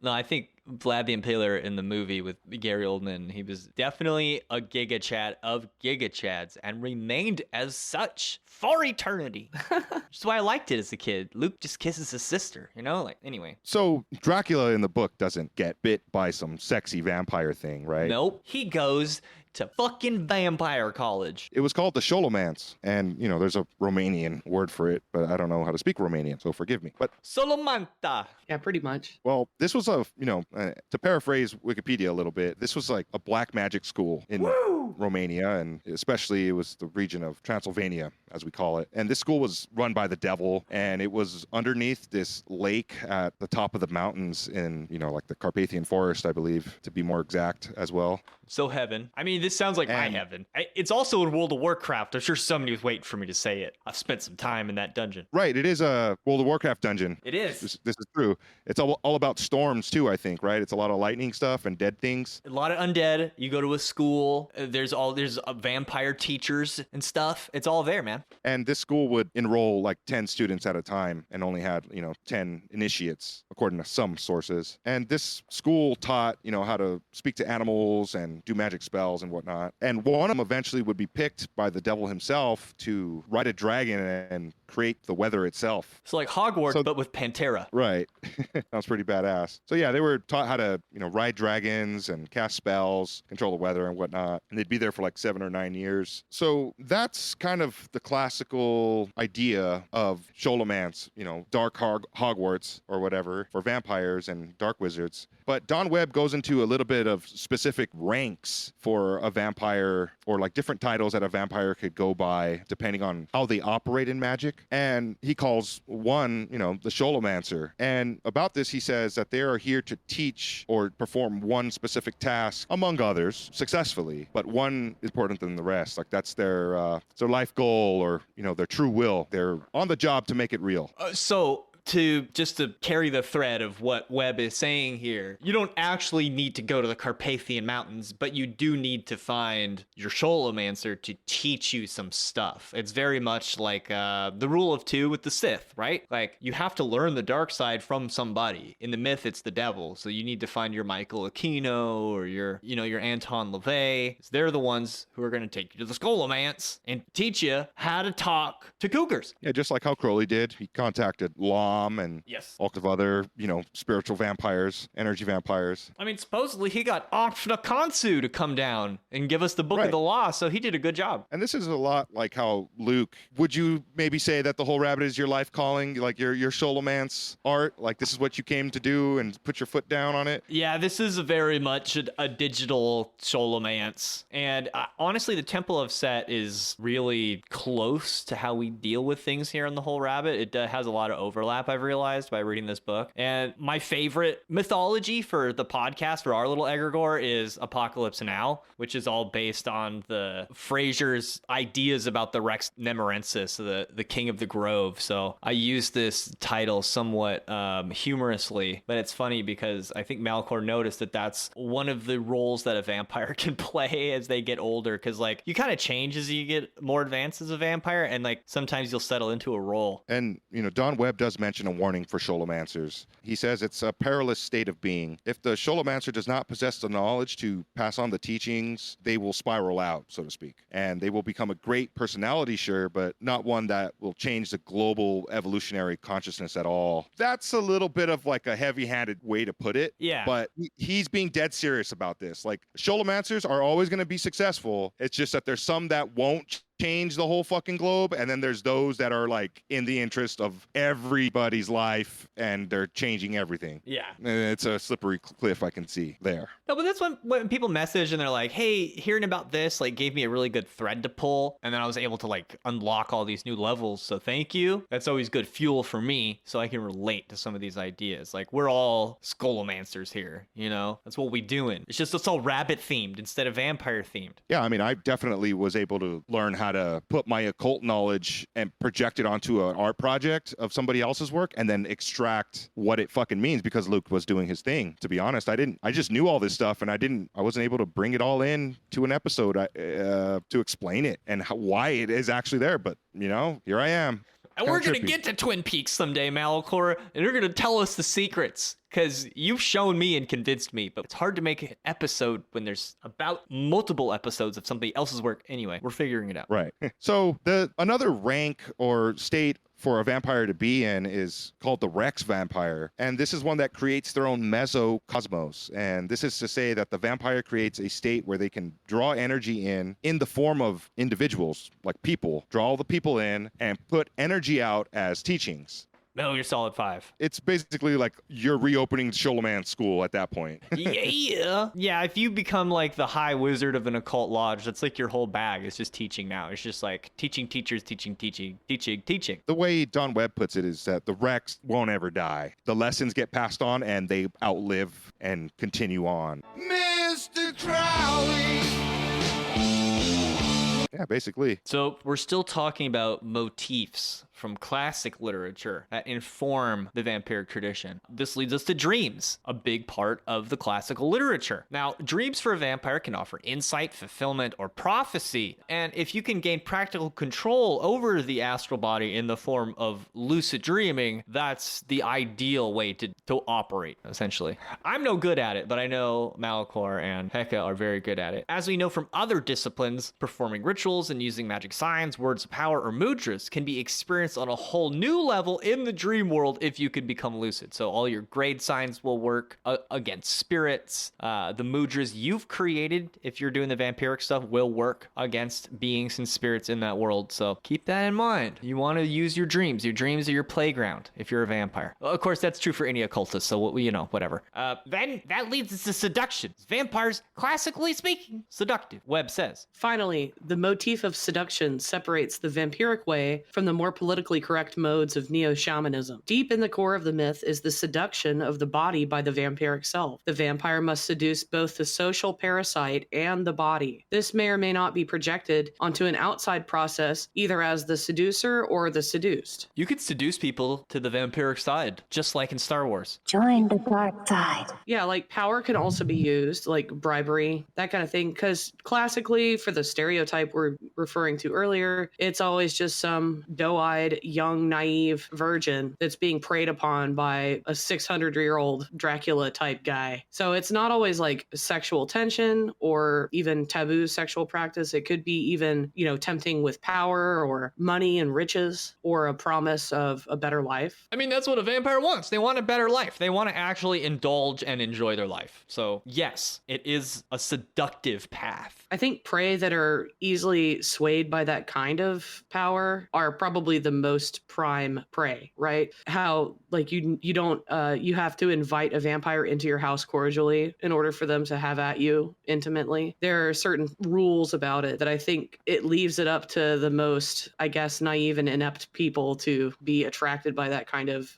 No, I think Vlad the Impaler in the movie with Gary Oldman, he was definitely a Giga Chad of Giga Chads and remained as such for eternity. Which is why I liked it as a kid. Luke just kisses his sister, you know? Like, anyway. So Dracula in the book doesn't get bit by some sexy vampire thing, right? Nope. He goes to fucking vampire college. It was called the Sholomance, and you know there's a Romanian word for it, but I don't know how to speak Romanian, so forgive me. But Solomanta. Yeah, pretty much. well, this was a to paraphrase Wikipedia a little bit, this was like a black magic school in Romania, and especially it was the region of Transylvania, as we call it. And this school was run by the devil, and it was underneath this lake at the top of the mountains in, you know, like the Carpathian Forest, I believe, to be more exact as well. So heaven. I mean, this sounds like my And- heaven. It's also in World of Warcraft. I'm sure somebody was waiting for me to say it. I've spent some time in that dungeon. Right, it is a World of Warcraft dungeon. It is. This is true. It's all about storms too, I think, right? It's a lot of lightning stuff and dead things. A lot of undead. You go to a school. There's vampire teachers and stuff. It's all there, man. And this school would enroll like 10 students at a time and only had, you know, 10 initiates, according to some sources. And this school taught, you know, how to speak to animals and do magic spells and whatnot. And one of them eventually would be picked by the devil himself to ride a dragon and create the weather itself. So like Hogwarts, So- but with Pantera. Right. Sounds pretty badass. So yeah, they were taught how to, you know, ride dragons and cast spells, control the weather and whatnot. And they'd be there for like 7 or 9 years. So that's kind of the classical idea of Sholomance, you know, dark Hogwarts or whatever for vampires and dark wizards. But Don Webb goes into a little bit of specific ranks for a vampire, or like different titles that a vampire could go by depending on how they operate in magic. And he calls one, you know, the Sholomancer. And about this, he says that they are here to teach or perform one specific task, among others, successfully. But one is important than the rest. Like that's their life goal, or, you know, their true will. They're on the job to make it real. To carry the thread of what Webb is saying here, you don't actually need to go to the Carpathian Mountains, but you do need to find your Sholomancer to teach you some stuff. It's very much like the rule of two with the Sith, right? Like, you have to learn the dark side from somebody. In the myth, it's the devil, so you need to find your Michael Aquino or your Anton LaVey. They're the ones who are going to take you to the Scholomance and teach you how to talk to cougars. Yeah, just like how Crowley did. He contacted Law and Yes. all of other, you know, spiritual vampires, energy vampires. I mean, supposedly he got Okfna Kansu to come down and give us the Book Right. of the Law, so he did a good job. And this is a lot like how Luke, would you maybe say that the whole rabbit is your life calling, like your Sholomance art? Like this is what you came to do and put your foot down on it? Yeah, this is very much a digital Sholomance. And honestly, the Temple of Set is really close to how we deal with things here in the whole rabbit. It has a lot of overlap overlap I've realized by reading this book. And my favorite mythology for the podcast for our little egregore is Apocalypse Now, which is all based on the Fraser's ideas about the Rex Nemorensis, the king of the grove. So I use this title somewhat humorously, but it's funny because I think Malcor noticed that that's one of the roles that a vampire can play as they get older, because like you kind of change as you get more advanced as a vampire, and like sometimes you'll settle into a role. And, Don Webb does mention a warning for Sholomancers. He says it's a perilous state of being. If the Sholomancer does not possess the knowledge to pass on the teachings, they will spiral out, so to speak. And they will become a great personality, sure, but not one that will change the global evolutionary consciousness at all. That's a little bit of like a heavy-handed way to put it. Yeah. But he's being dead serious about this. Like, Sholomancers are always going to be successful. It's just that there's some that won't change the whole fucking globe, and then there's those that are like in the interest of everybody's life and they're changing everything. Yeah. And it's a slippery cliff I can see there. No, but that's when people message and they're like, hey, hearing about this like gave me a really good thread to pull, and then I was able to like unlock all these new levels, so thank you. That's always good fuel for me so I can relate to some of these ideas. Like, we're all Skolomancers here, that's what we doing. It's just it's all rabbit themed instead of vampire themed. Yeah, I mean, I definitely was able to learn how to put my occult knowledge and project it onto an art project of somebody else's work and then extract what it fucking means, because Luke was doing his thing. To be honest, I just knew all this stuff, and I wasn't able to bring it all in to an episode to explain it and why it is actually there. But, here I am. And we're going to get to Twin Peaks someday, Malcor, and you're going to tell us the secrets, because you've shown me and convinced me, but it's hard to make an episode when there's about multiple episodes of somebody else's work. Anyway, we're figuring it out. Right. So another rank or state for a vampire to be in is called the Rex vampire. And this is one that creates their own mesocosmos. And this is to say that the vampire creates a state where they can draw energy in the form of individuals, like people, draw all the people in and put energy out as teachings. Metal Gear Solid 5. It's basically like you're reopening Sholoman School at that point. Yeah. Yeah, if you become like the high wizard of an occult lodge, that's like your whole bag. It's just teaching now. It's just like teaching teachers, teaching. The way Don Webb puts it is that the Rex won't ever die. The lessons get passed on and they outlive and continue on. Mr. Crowley! Yeah, basically. So we're still talking about motifs from classic literature that inform the vampiric tradition. This leads us to dreams, a big part of the classical literature. Now, dreams for a vampire can offer insight, fulfillment, or prophecy. And if you can gain practical control over the astral body in the form of lucid dreaming, that's the ideal way to operate, essentially. I'm no good at it, but I know Malcor and Heka are very good at it. As we know from other disciplines, performing rituals and using magic signs, words of power, or mudras can be experienced on a whole new level in the dream world if you could become lucid. So all your grade signs will work against spirits. The mudras you've created, if you're doing the vampiric stuff, will work against beings and spirits in that world. So keep that in mind. You want to use your dreams. Your dreams are your playground if you're a vampire. Well, of course, that's true for any occultist, so whatever. Then that leads us to seduction. Vampires, classically speaking, seductive, Webb says. Finally, the motif of seduction separates the vampiric way from the more politically correct modes of neo-shamanism. Deep in the core of the myth is the seduction of the body by the vampiric self. The vampire must seduce both the social parasite and the body. This may or may not be projected onto an outside process, either as the seducer or the seduced. You could seduce people to the vampiric side, just like in Star Wars. Join the dark side. Yeah, like power can also be used, like bribery, that kind of thing, because classically, for the stereotype we're referring to earlier, it's always just some doe-eyed, young, naive virgin that's being preyed upon by a 600-year-old Dracula type guy. So it's not always like sexual tension or even taboo sexual practice. It could be even, tempting with power or money and riches or a promise of a better life. I mean, that's what a vampire wants. They want a better life. They want to actually indulge and enjoy their life. So yes, it is a seductive path. I think prey that are easily swayed by that kind of power are probably the most prime prey, right? How like you don't you have to invite a vampire into your house cordially in order for them to have at you intimately. There are certain rules about it that I think it leaves it up to the most, I guess, naive and inept people to be attracted by that kind of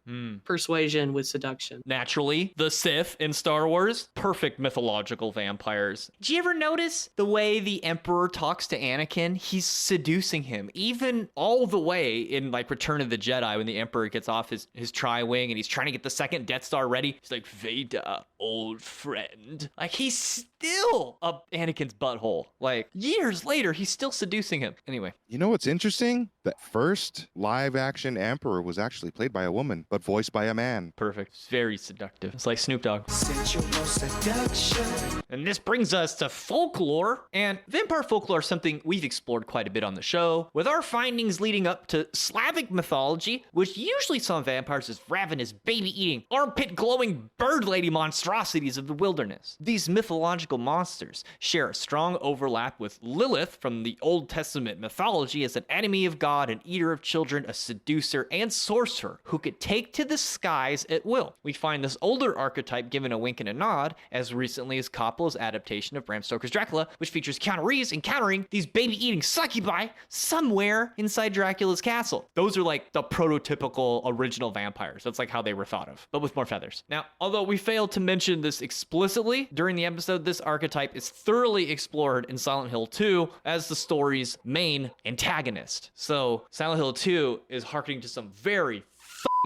persuasion with seduction. Naturally, the Sith in Star Wars, perfect mythological vampires. Did you ever notice the way the Emperor talks to Anakin? He's seducing him, even all the way in like Return of the Jedi when the Emperor gets off his tri-wing and he's trying to get the second Death Star ready. He's like, Vader, old friend. Like, he's still up Anakin's butthole. Like, years later, he's still seducing him. Anyway. You know what's interesting? The first live action Emperor was actually played by a woman, but voiced by a man. Perfect. It's very seductive. It's like Snoop Dogg. Sensual seduction. And this brings us to folklore. And vampire folklore is something we've explored quite a bit on the show, with our findings leading up to Slavic mythology, which usually saw vampires as ravenous, baby-eating, armpit-glowing bird lady monstrosities of the wilderness. These mythological monsters share a strong overlap with Lilith from the Old Testament mythology as an enemy of God, an eater of children, a seducer, and sorcerer who could take to the skies at will. We find this older archetype given a wink and a nod as recently as Coppola's adaptation of Bram Stoker's Dracula, which features Keanu Reeves encountering these baby-eating succubi somewhere inside Dracula's castle. Those are like the prototypical original vampires. That's like how they were thought of, but with more feathers. Now, although we failed to mention this explicitly during the episode, this archetype is thoroughly explored in Silent Hill 2 as the story's main antagonist. So Silent Hill 2 is harkening to some very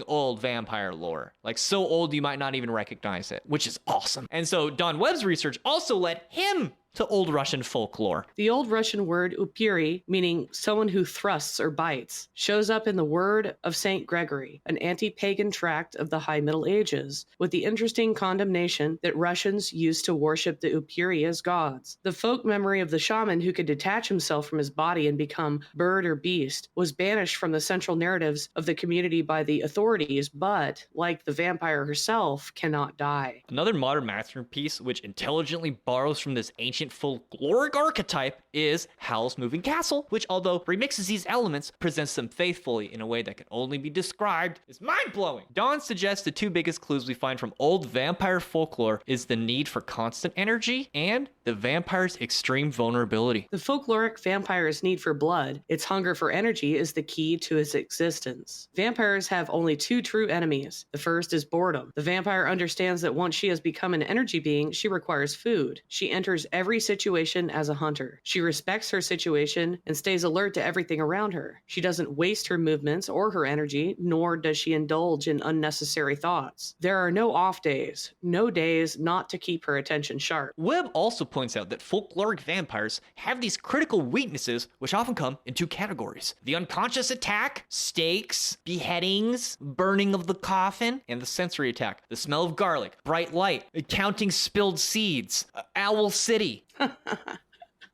old vampire lore, like so old you might not even recognize it, which is awesome. And so Don Webb's research also led him to Old Russian folklore. The Old Russian word upiri, meaning someone who thrusts or bites, shows up in the Word of St. Gregory, an anti-pagan tract of the High Middle Ages, with the interesting condemnation that Russians used to worship the upiri as gods. The folk memory of the shaman who could detach himself from his body and become bird or beast was banished from the central narratives of the community by the authorities, but, like the vampire herself, cannot die. Another modern masterpiece which intelligently borrows from this ancient folkloric archetype is Howl's Moving Castle, which, although remixes these elements, presents them faithfully in a way that can only be described as mind-blowing. Don suggests the two biggest clues we find from old vampire folklore is the need for constant energy and the vampire's extreme vulnerability. The folkloric vampire's need for blood, its hunger for energy, is the key to its existence. Vampires have only two true enemies. The first is boredom. The vampire understands that once she has become an energy being, she requires food. She enters every situation as a hunter. She respects her situation and stays alert to everything around her. She doesn't waste her movements or her energy, nor does she indulge in unnecessary thoughts. There are no off days, no days not to keep her attention sharp. Webb also points out that folkloric vampires have these critical weaknesses, which often come in two categories: the unconscious attack, stakes, beheadings, burning of the coffin, and the sensory attack, the smell of garlic, bright light, counting spilled seeds, Owl City.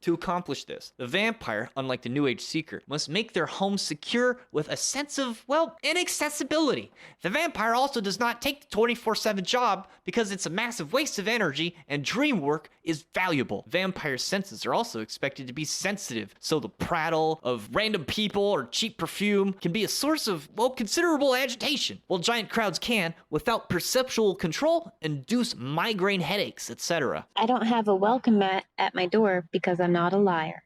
To accomplish this, the vampire, unlike the New Age seeker, must make their home secure with a sense of, well, inaccessibility. The vampire also does not take the 24/7 job because it's a massive waste of energy and dream work is valuable. Vampire senses are also expected to be sensitive, so the prattle of random people or cheap perfume can be a source of, well, considerable agitation, while giant crowds can, without perceptual control, induce migraine headaches, etc. I don't have a welcome mat at my door because I'm not a liar.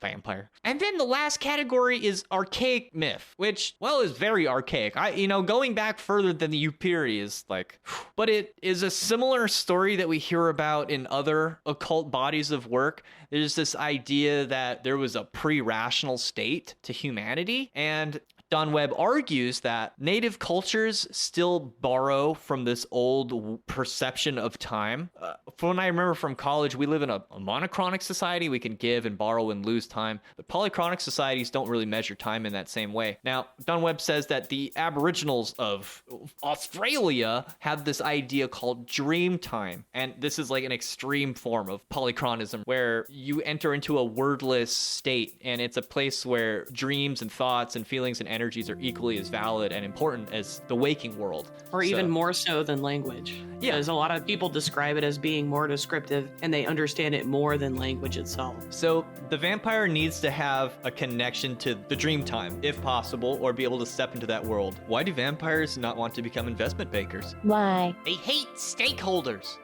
Vampire. And then the last category is archaic myth, which, well, is very archaic. Going back further than the Upiri is like, but it is a similar story that we hear about in other occult bodies of work. There's this idea that there was a pre-rational state to humanity, and Don Webb argues that native cultures still borrow from this old perception of time. From what I remember from college, we live in a monochronic society. We can give and borrow and lose time, but polychronic societies don't really measure time in that same way. Now, Don Webb says that the Aboriginals of Australia have this idea called dream time, and this is like an extreme form of polychronism where you enter into a wordless state, and it's a place where dreams and thoughts and feelings and energies are equally as valid and important as the waking world. Or even So- more so than language. Yeah. Because a lot of people describe it as being more descriptive and they understand it more than language itself. So the vampire needs to have a connection to the dream time, if possible, or be able to step into that world. Why do vampires not want to become investment bankers? Why? They hate stakeholders.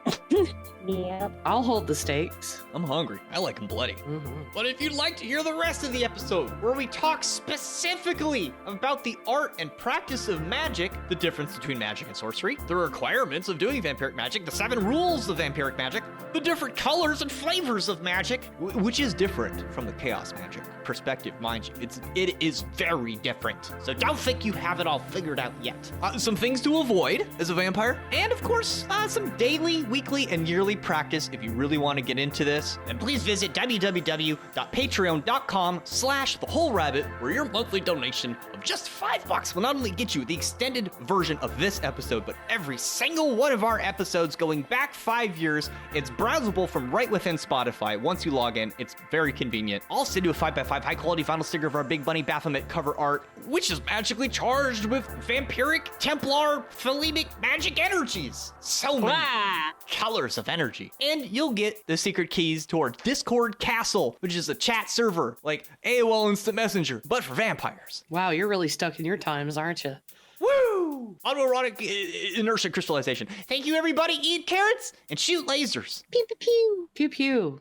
Yep. I'll hold the stakes. I'm hungry. I like them bloody. But if you'd like to hear the rest of the episode, where we talk specifically about the art and practice of magic, the difference between magic and sorcery, the requirements of doing vampiric magic, the 7 rules of vampiric magic, the different colors and flavors of magic, which is different from the chaos magic perspective, mind you. It is very different. So don't think you have it all figured out yet. Some things to avoid as a vampire, and of course, some daily, weekly, and yearly practice if you really want to get into this. And please visit www.patreon.com/thewholerabbit, where your monthly donation of just $5 will not only get you the extended version of this episode, but every single one of our episodes going back 5 years. It's browsable from right within Spotify. Once you log in, it's very convenient. I'll send you a 5x5 high-quality vinyl sticker of our Big Bunny Baphomet cover art, which is magically charged with vampiric, Templar, Thelemic magic energies. So many colors of energy. And you'll get the secret keys to our Discord castle, which is a chat server like AOL Instant Messenger, but for vampires. Wow, you're really stuck in your times, aren't you? Woo! Autoerotic inertia crystallization. Thank you, everybody. Eat carrots and shoot lasers. Pew pew pew. Pew pew.